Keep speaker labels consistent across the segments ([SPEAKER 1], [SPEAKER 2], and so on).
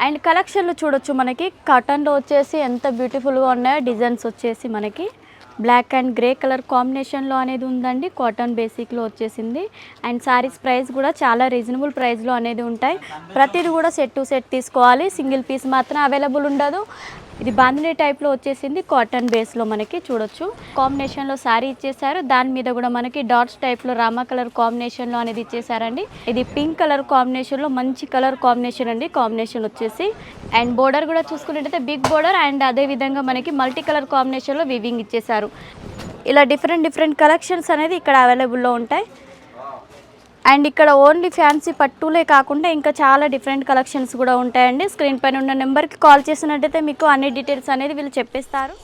[SPEAKER 1] And కలెక్షన్లు చూడొచ్చు మనకి కాటన్లో వచ్చేసి ఎంత బ్యూటిఫుల్గా ఉన్నాయో. డిజైన్స్ వచ్చేసి మనకి బ్లాక్ అండ్ గ్రే కలర్ కాంబినేషన్లో అనేది ఉందండి. కాటన్ బేసిక్లో వచ్చేసింది. అండ్ శారీస్ ప్రైస్ కూడా చాలా రీజనబుల్ ప్రైస్లో అనేది ఉంటాయి. ప్రతిది కూడా సెట్ టు సెట్ తీసుకోవాలి, సింగిల్ పీస్ మాత్రం అవైలబుల్ ఉండదు. ఇది బాందినీ టైప్లో వచ్చేసింది. కాటన్ బేస్లో మనకి చూడొచ్చు కాంబినేషన్లో శారీ ఇచ్చేసారు. దాని మీద కూడా మనకి డాట్స్ టైప్లో రామా కలర్ కాంబినేషన్లో అనేది ఇచ్చేసారండి. ఇది పింక్ కలర్ కాంబినేషన్లో మంచి కలర్ కాంబినేషన్ అండి. కాంబినేషన్ వచ్చేసి అండ్ బోర్డర్ కూడా చూసుకున్నట్టయితే బిగ్ బోర్డర్ అండ్ అదేవిధంగా మనకి మల్టీ కలర్ కాంబినేషన్లో వివింగ్ ఇచ్చేసారు. ఇలా డిఫరెంట్ కలెక్షన్స్ అనేది ఇక్కడ అవైలబుల్లో ఉంటాయి. అండ్ ఇక్కడ ఓన్లీ ఫ్యాన్సీ పట్టులే కాకుండా ఇంకా చాలా డిఫరెంట్ కలెక్షన్స్ కూడా ఉంటాయండి. స్క్రీన్ పైన ఉన్న నెంబర్కి కాల్ చేసినట్టయితే మీకు అన్ని డీటెయిల్స్ అనేది వీళ్ళు చెప్పేస్తారు.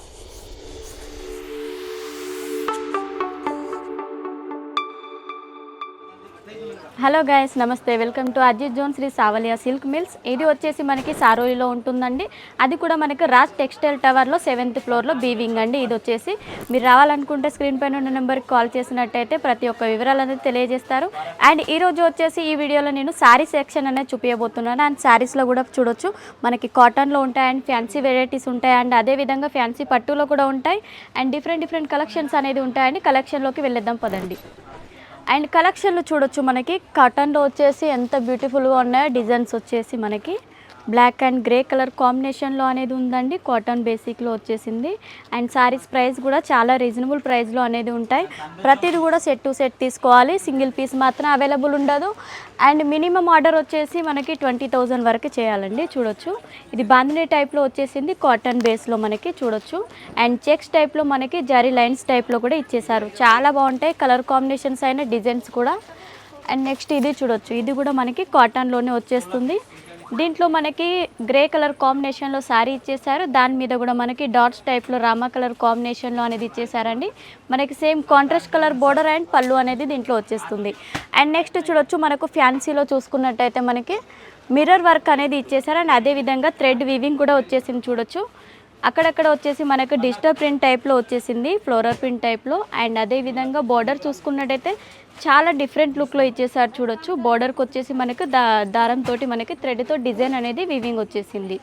[SPEAKER 1] హలో గైస్, నమస్తే, welcome to Ajit zone Shri Savaliya silk mills. ఇది వచ్చేసి మనకి సారోలిలో ఉంటుందండి. అది కూడా మనకి రాజ్ టెక్స్టైల్ టవర్లో 7th ఫ్లోర్లో బీవింగ్ అండి. ఇది వచ్చేసి మీరు రావాలనుకుంటే స్క్రీన్ పైన ఉన్న నెంబర్కి కాల్ చేసినట్టయితే ప్రతి ఒక్క వివరాలు అనేది తెలియజేస్తారు. అండ్ ఈరోజు వచ్చేసి ఈ వీడియోలో నేను శారీ సెక్షన్ అనేది చూపించబోతున్నాను. అండ్ శారీస్లో కూడా చూడొచ్చు మనకి కాటన్లో ఉంటాయి అండ్ ఫ్యాన్సీ వెరైటీస్ ఉంటాయి అండ్ అదేవిధంగా ఫ్యాన్సీ పట్టులో కూడా ఉంటాయి అండ్ డిఫరెంట్ కలెక్షన్స్ అనేది ఉంటాయండి. కలెక్షన్లోకి వెళ్ళేద్దాం పదండి. అండ్ కలెక్షన్లు చూడొచ్చు మనకి కాటన్లో వచ్చేసి ఎంత బ్యూటిఫుల్గా ఉన్నాయో. డిజైన్స్ వచ్చేసి మనకి బ్లాక్ అండ్ గ్రే కలర్ కాంబినేషన్లో అనేది ఉందండి. కాటన్ బేసిక్లో వచ్చేసింది. అండ్ శారీస్ ప్రైస్ కూడా చాలా రీజనబుల్ ప్రైస్లో అనేది ఉంటాయి. ప్రతిది కూడా సెట్ టు సెట్ తీసుకోవాలి, సింగిల్ పీస్ మాత్రం అవైలబుల్ ఉండదు. అండ్ మినిమం ఆర్డర్ వచ్చేసి మనకి 20,000 వరకు చేయాలండి. చూడొచ్చు ఇది బాందినీ టైప్లో వచ్చేసింది. కాటన్ బేస్లో మనకి చూడొచ్చు అండ్ చెక్స్ టైప్లో మనకి జరీ లైన్స్ టైప్లో కూడా ఇచ్చేసారు. చాలా బాగుంటాయి కలర్ కాంబినేషన్స్ అయిన డిజైన్స్ కూడా. అండ్ నెక్స్ట్ ఇది చూడొచ్చు, ఇది కూడా మనకి కాటన్లోనే వచ్చేస్తుంది. దీంట్లో మనకి గ్రే కలర్ కాంబినేషన్లో శారీ ఇచ్చేసారు. దాని మీద కూడా మనకి డాట్స్ టైప్లో రామా కలర్ కాంబినేషన్లో అనేది ఇచ్చేసారండి. మనకి same contrast colour border and పళ్ళు అనేది దీంట్లో వచ్చేస్తుంది. అండ్ నెక్స్ట్ చూడొచ్చు మనకు ఫ్యాన్సీలో చూసుకున్నట్టయితే మనకి మిర్రర్ వర్క్ అనేది ఇచ్చేసారు. అండ్ అదేవిధంగా థ్రెడ్ వీవింగ్ కూడా వచ్చేసింది. చూడొచ్చు అక్కడక్కడ వచ్చేసి మనకు డిజిటల్ ప్రింట్ టైప్లో వచ్చేసింది, ఫ్లోరల్ ప్రింట్ టైప్లో. అండ్ అదేవిధంగా బోర్డర్ చూసుకున్నట్టయితే చాలా డిఫరెంట్ లుక్లో ఇచ్చేసారు. చూడొచ్చు బోర్డర్కి వచ్చేసి మనకు దారంతో మనకి థ్రెడ్తో డిజైన్ అనేది వివింగ్ వచ్చేసింది.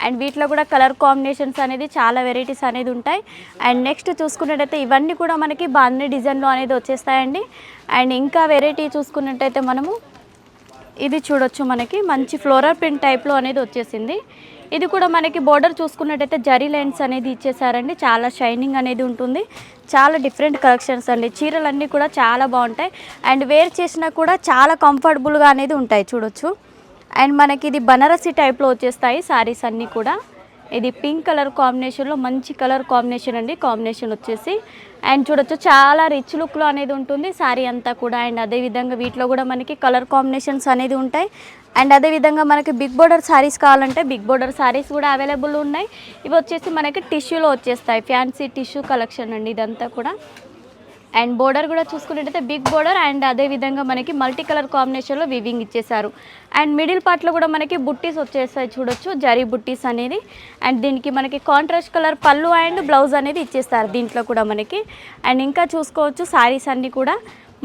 [SPEAKER 1] అండ్ వీటిలో కూడా కలర్ కాంబినేషన్స్ అనేది చాలా వెరైటీస్ అనేది ఉంటాయి. అండ్ నెక్స్ట్ చూసుకున్నట్టయితే ఇవన్నీ కూడా మనకి బాందినీ డిజైన్లో అనేది వచ్చేస్తాయండి. అండ్ ఇంకా వెరైటీ చూసుకున్నట్టయితే మనము ఇది చూడొచ్చు మనకి మంచి ఫ్లోరల్ ప్రింట్ టైప్లో అనేది వచ్చేసింది. ఇది కూడా మనకి బోర్డర్ చూసుకున్నట్టయితే జరీ లైన్స్ అనేది ఇచ్చేసారండి. చాలా షైనింగ్ అనేది ఉంటుంది. చాలా డిఫరెంట్ కలెక్షన్స్ అండి. చీరలన్నీ కూడా చాలా బాగుంటాయి అండ్ వేర్ చేసినా కూడా చాలా కంఫర్టబుల్గా అనేది ఉంటాయి. చూడొచ్చు అండ్ మనకి ఇది బనారసి టైప్లో వచ్చేస్తాయి శారీస్ అన్నీ కూడా. ఇది పింక్ కలర్ కాంబినేషన్లో మంచి కలర్ కాంబినేషన్ అండి. కాంబినేషన్ వచ్చేసి అండ్ చూడొచ్చు చాలా రిచ్ లుక్లో అనేది ఉంటుంది శారీ అంతా కూడా. అండ్ అదేవిధంగా వీటిలో కూడా మనకి కలర్ కాంబినేషన్స్ అనేది ఉంటాయి. అండ్ అదేవిధంగా మనకి బిగ్ బోర్డర్ శారీస్ కావాలంటే బిగ్ బోర్డర్ శారీస్ కూడా అవైలబుల్ ఉన్నాయి. ఇవి వచ్చేసి మనకి టిష్యూలో వచ్చేస్తాయి. ఫ్యాన్సీ టిష్యూ కలెక్షన్ అండి ఇదంతా కూడా. అండ్ బోర్డర్ కూడా చూసుకున్నట్టయితే బిగ్ బోర్డర్ అండ్ అదేవిధంగా మనకి మల్టీ కలర్ కాంబినేషన్లో వివింగ్ ఇచ్చేసారు. అండ్ మిడిల్ పార్ట్లో కూడా మనకి బుట్టీస్ వచ్చేస్తాయి. చూడొచ్చు జరీ బుట్టీస్ అనేది. అండ్ దీనికి మనకి కాంట్రాస్ట్ కలర్ పళ్ళు అండ్ బ్లౌజ్ అనేది ఇచ్చేస్తారు దీంట్లో కూడా మనకి. అండ్ ఇంకా చూసుకోవచ్చు శారీస్ అన్నీ కూడా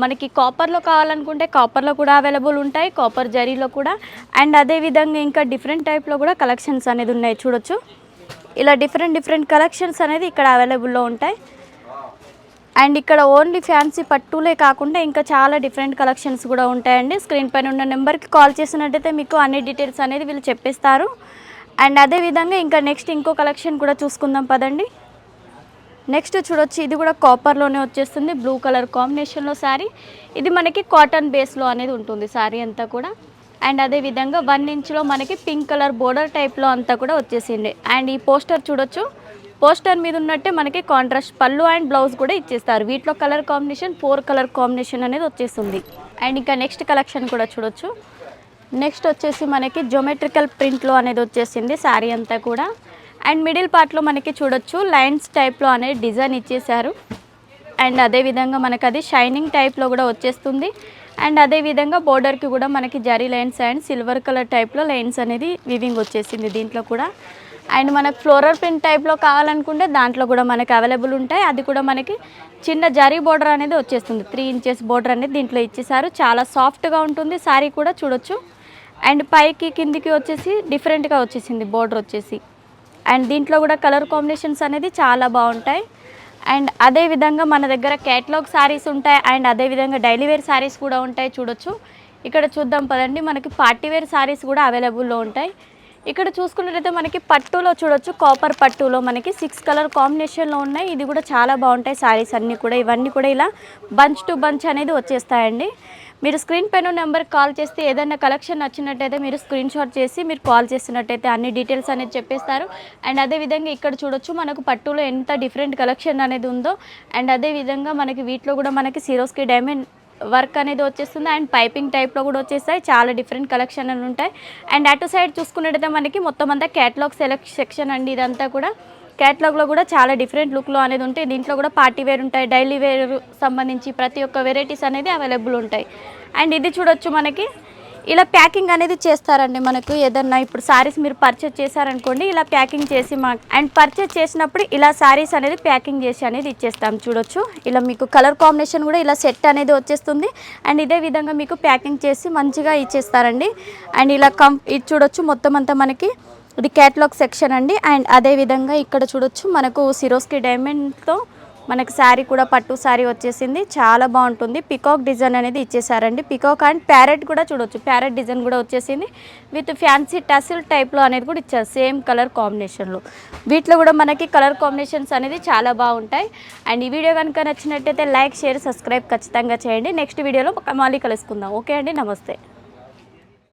[SPEAKER 1] మనకి కాపర్లో కావాలనుకుంటే కాపర్లో కూడా అవైలబుల్ ఉంటాయి, కాపర్ జరీలో కూడా. అండ్ అదేవిధంగా ఇంకా డిఫరెంట్ టైప్లో కూడా కలెక్షన్స్ అనేది ఉన్నాయి. చూడొచ్చు ఇలా డిఫరెంట్ కలెక్షన్స్ అనేది ఇక్కడ అవైలబుల్లో ఉంటాయి. అండ్ ఇక్కడ ఓన్లీ ఫ్యాన్సీ పట్టులే కాకుండా ఇంకా చాలా డిఫరెంట్ కలెక్షన్స్ కూడా ఉంటాయండి. స్క్రీన్ పైన ఉన్న నెంబర్కి కాల్ చేసినట్టయితే మీకు అన్ని డీటెయిల్స్ అనేది వీళ్ళు చెప్పేస్తారు. అండ్ అదేవిధంగా ఇంకా నెక్స్ట్ ఇంకో కలెక్షన్ కూడా చూసుకుందాం పదండి. నెక్స్ట్ చూడొచ్చు ఇది కూడా కాపర్లోనే వచ్చేస్తుంది. బ్లూ కలర్ కాంబినేషన్లో శారీ. ఇది మనకి కాటన్ బేస్లో అనేది ఉంటుంది శారీ అంతా కూడా. అండ్ అదేవిధంగా 1 ఇంచ్లో మనకి పింక్ కలర్ బోర్డర్ టైప్లో అంతా కూడా వచ్చేసింది. అండ్ ఈ పోస్టర్ చూడొచ్చు, పోస్టర్ మీద ఉన్నట్టే మనకి కాంట్రాస్ట్ పళ్ళు అండ్ బ్లౌజ్ కూడా ఇచ్చేస్తారు. వీటిలో కలర్ కాంబినేషన్ 4 కలర్ కాంబినేషన్ అనేది వచ్చేస్తుంది. అండ్ ఇంకా నెక్స్ట్ కలెక్షన్ కూడా చూడొచ్చు. నెక్స్ట్ వచ్చేసి మనకి జియోమెట్రికల్ ప్రింట్లో అనేది వచ్చేసింది శారీ అంతా కూడా. అండ్ మిడిల్ పార్ట్లో మనకి చూడొచ్చు లైన్స్ టైప్లో అనేది డిజైన్ ఇచ్చేసారు. అండ్ అదేవిధంగా మనకు అది షైనింగ్ టైప్లో కూడా వచ్చేస్తుంది. అండ్ అదేవిధంగా బోర్డర్కి కూడా మనకి zari lines and silver colour టైప్లో లైన్స్ అనేది వివింగ్ వచ్చేసింది దీంట్లో కూడా. అండ్ మనకు ఫ్లోరల్ ప్రింట్ టైప్లో కావాలనుకుంటే దాంట్లో కూడా మనకి అవైలబుల్ ఉంటాయి. అది కూడా మనకి చిన్న జరీ బోర్డర్ అనేది వచ్చేస్తుంది. 3 ఇంచెస్ బోర్డర్ అనేది దీంట్లో ఇచ్చేసారు. చాలా సాఫ్ట్గా ఉంటుంది శారీ కూడా చూడొచ్చు. అండ్ పైకి కిందికి వచ్చేసి డిఫరెంట్గా వచ్చేసింది బోర్డర్ వచ్చేసి. అండ్ దీంట్లో కూడా కలర్ కాంబినేషన్స్ అనేది చాలా బాగుంటాయి. అండ్ అదేవిధంగా మన దగ్గర క్యాటలాగ్ శారీస్ ఉంటాయి అండ్ అదేవిధంగా డైలీ వేర్ శారీస్ కూడా ఉంటాయి. చూడొచ్చు, ఇక్కడ చూద్దాం పదండి. మనకి పార్టీ వేర్ శారీస్ కూడా అవైలబుల్లో ఉంటాయి. ఇక్కడ చూసుకున్నట్టయితే మనకి పట్టులో చూడొచ్చు, కాపర్ పట్టులో మనకి 6 కలర్ కాంబినేషన్లో ఉన్నాయి. ఇది కూడా చాలా బాగుంటాయి శారీస్ అన్నీ కూడా. ఇవన్నీ కూడా ఇలా బంచ్ టు బంచ్ అనేది వచ్చేస్తాయండి. మీరు స్క్రీన్ పైన నెంబర్కి కాల్ చేస్తే ఏదైనా కలెక్షన్ నచ్చినట్టయితే మీరు స్క్రీన్ షాట్ చేసి మీరు కాల్ చేసినట్టయితే అన్ని డీటెయిల్స్ అనేది చెప్పేస్తారు. అండ్ అదేవిధంగా ఇక్కడ చూడొచ్చు మనకు పట్టులో ఎంత డిఫరెంట్ కలెక్షన్ అనేది ఉందో. అండ్ అదేవిధంగా మనకి వీటిలో కూడా మనకి సిరోస్కి డైమండ్ వర్క్ అనేది వచ్చేస్తుంది అండ్ పైపింగ్ టైప్లో కూడా వచ్చేస్తాయి. చాలా డిఫరెంట్ కలెక్షన్ అని ఉంటాయి. అండ్ అటు సైడ్ చూసుకున్నట్టయితే మనకి మొత్తం అంతా క్యాటలాగ్ సెక్షన్ అండి. ఇదంతా కూడా క్యాటలాగ్లో కూడా చాలా డిఫరెంట్ లుక్లో అనేది ఉంటాయి. దీంట్లో కూడా పార్టీ వేర్ ఉంటాయి, డైలీ వేర్ సంబంధించి ప్రతి ఒక్క వెరైటీస్ అనేది అవైలబుల్ ఉంటాయి. అండ్ ఇది చూడొచ్చు, మనకి ఇలా ప్యాకింగ్ అనేది చేస్తారండి. మనకు ఏదన్నా ఇప్పుడు శారీస్ మీరు పర్చేజ్ చేశారనుకోండి, ఇలా ప్యాకింగ్ చేసి అండ్ పర్చేజ్ చేసినప్పుడు ఇలా శారీస్ అనేది ప్యాకింగ్ చేసి అనేది ఇచ్చేస్తాం. చూడొచ్చు, ఇలా మీకు కలర్ కాంబినేషన్ కూడా ఇలా సెట్ అనేది వచ్చేస్తుంది. అండ్ ఇదే విధంగా మీకు ప్యాకింగ్ చేసి మంచిగా ఇచ్చేస్తారండి. అండ్ ఇలా ఇది చూడొచ్చు, మొత్తం అంతా మనకి ఇది క్యాటలాగ్ సెక్షన్ అండి. అండ్ అదేవిధంగా ఇక్కడ చూడొచ్చు మనకు సిరోస్కి డైమండ్తో మనకి శారీ కూడా పట్టు శారీ వచ్చేసింది. చాలా బాగుంటుంది. పికాక్ డిజైన్ అనేది ఇచ్చేసారండి. పికాక్ అండ్ ప్యారెట్ కూడా చూడొచ్చు, ప్యారెట్ డిజైన్ కూడా వచ్చేసింది విత్ ఫ్యాన్సీ టసిల్ టైప్లో అనేది కూడా ఇచ్చారు సేమ్ కలర్ కాంబినేషన్లో. వీటిలో కూడా మనకి కలర్ కాంబినేషన్స్ అనేది చాలా బాగుంటాయి. అండ్ ఈ వీడియో కనుక నచ్చినట్టయితే లైక్, షేర్, సబ్స్క్రైబ్ ఖచ్చితంగా చేయండి. నెక్స్ట్ వీడియోలో మళ్ళీ కలుసుకుందాం. ఓకే అండి, నమస్తే.